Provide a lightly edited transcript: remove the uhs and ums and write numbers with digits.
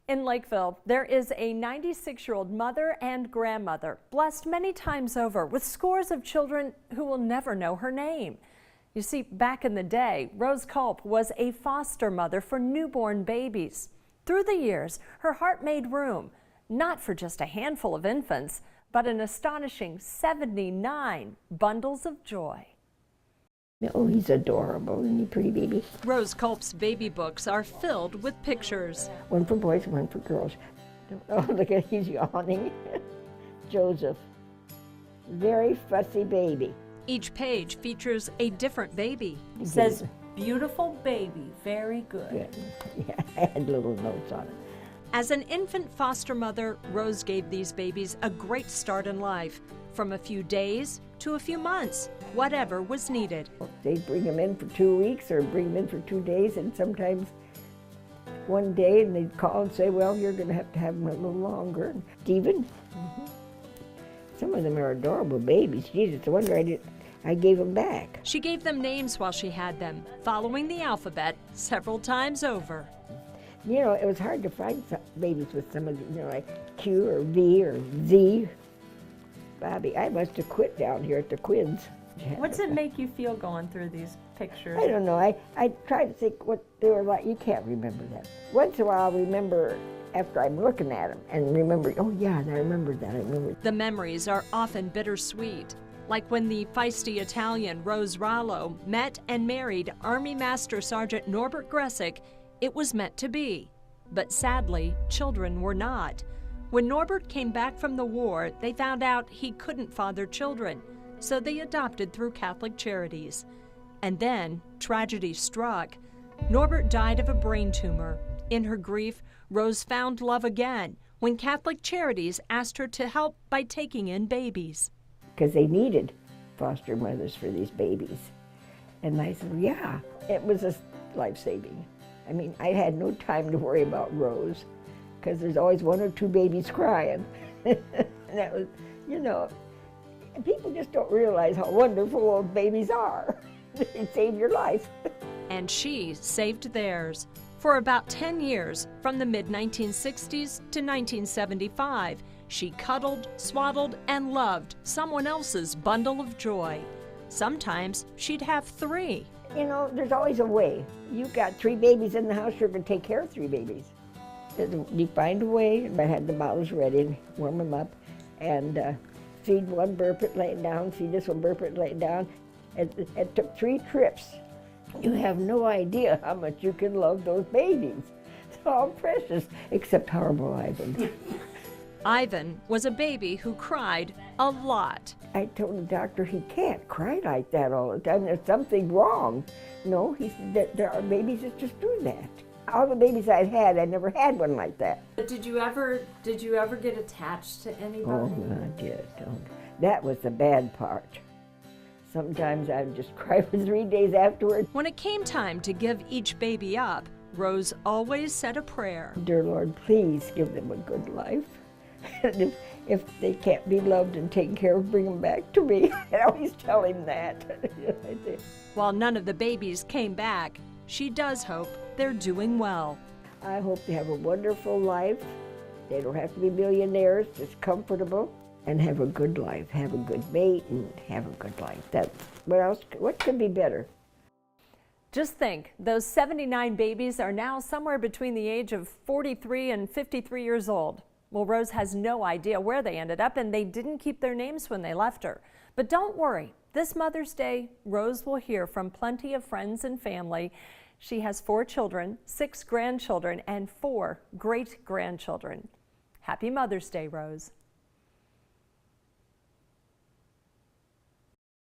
In Lakeville, there is a 96-year-old mother and grandmother, blessed many times over with scores of children who will never know her name. You see, back in the day, Rose Culp was a foster mother for newborn babies. Through the years, her heart made room, not for just a handful of infants, but an astonishing 79 bundles of joy. Oh, he's adorable, isn't he, pretty baby? Rose Culp's baby books are filled with pictures. One for boys, one for girls. Oh, look at, he's yawning. Joseph, very fussy baby. Each page features a different baby. It says, beautiful baby, very good. Yeah, I had little notes on it. As an infant foster mother, Rose gave these babies a great start in life. From a few days to a few months, whatever was needed. They'd bring them in for 2 weeks or bring them in for 2 days, and sometimes one day, and they'd call and say, well, you're going to have them a little longer. And Stephen, some of them are adorable babies. Jesus, no wonder I gave them back. She gave them names while she had them, following the alphabet several times over. You know, it was hard to find some babies with some of the, like Q or V or Z. Bobby, I must have quit down here at the Quids. What's it make you feel going through these pictures? I don't know. I try to think what they were like. You can't remember that. Once in a while, I'll remember after I'm looking at them and remember, oh yeah, and I remember that. I remember. The memories are often bittersweet, like when the feisty Italian Rose Rallo met and married Army Master Sergeant Norbert Gressick. It was meant to be, but sadly, children were not. When Norbert came back from the war, they found out he couldn't father children, so they adopted through Catholic Charities. And then tragedy struck. Norbert died of a brain tumor. In her grief, Rose found love again when Catholic Charities asked her to help by taking in babies. Because they needed foster mothers for these babies. And I said, yeah, it was a life-saving. I mean, I had no time to worry about Rose, because there's always 1 or 2 babies crying. And that was, you know, people just don't realize how wonderful those babies are. They save your life. And she saved theirs. For about 10 years, from the mid-1960s to 1975, she cuddled, swaddled, and loved someone else's bundle of joy. Sometimes she'd have 3. You know, there's always a way. You've got 3 babies in the house, you're going to take care of 3 babies. You find a way. I had the bottles ready and warm them up, and feed one, burp it, lay it down, feed this one, burp it, lay it down. It took 3 trips. You have no idea how much you can love those babies. They're all precious, except horrible Ivan. Ivan was a baby who cried a lot. I told the doctor he can't cry like that all the time. There's something wrong. No, he said that there are babies that just do that. All the babies I've had, I never had one like that. But did you ever get attached to anybody? Oh, not yet. Don't. That was the bad part. Sometimes I would just cry for 3 days afterward. When it came time to give each baby up, Rose always said a prayer. Dear Lord, please give them a good life. And if they can't be loved and taken care of, bring them back to me. I always tell him that. While none of the babies came back, she does hope they're doing well. I hope they have a wonderful life. They don't have to be millionaires, just comfortable, and have a good life. Have a good mate and have a good life. What could be better? Just think, those 79 babies are now somewhere between the age of 43 and 53 years old. Well, Rose has no idea where they ended up, and they didn't keep their names when they left her. But don't worry, this Mother's Day, Rose will hear from plenty of friends and family. She has 4 children, 6 grandchildren, and 4 great-grandchildren. Happy Mother's Day, Rose.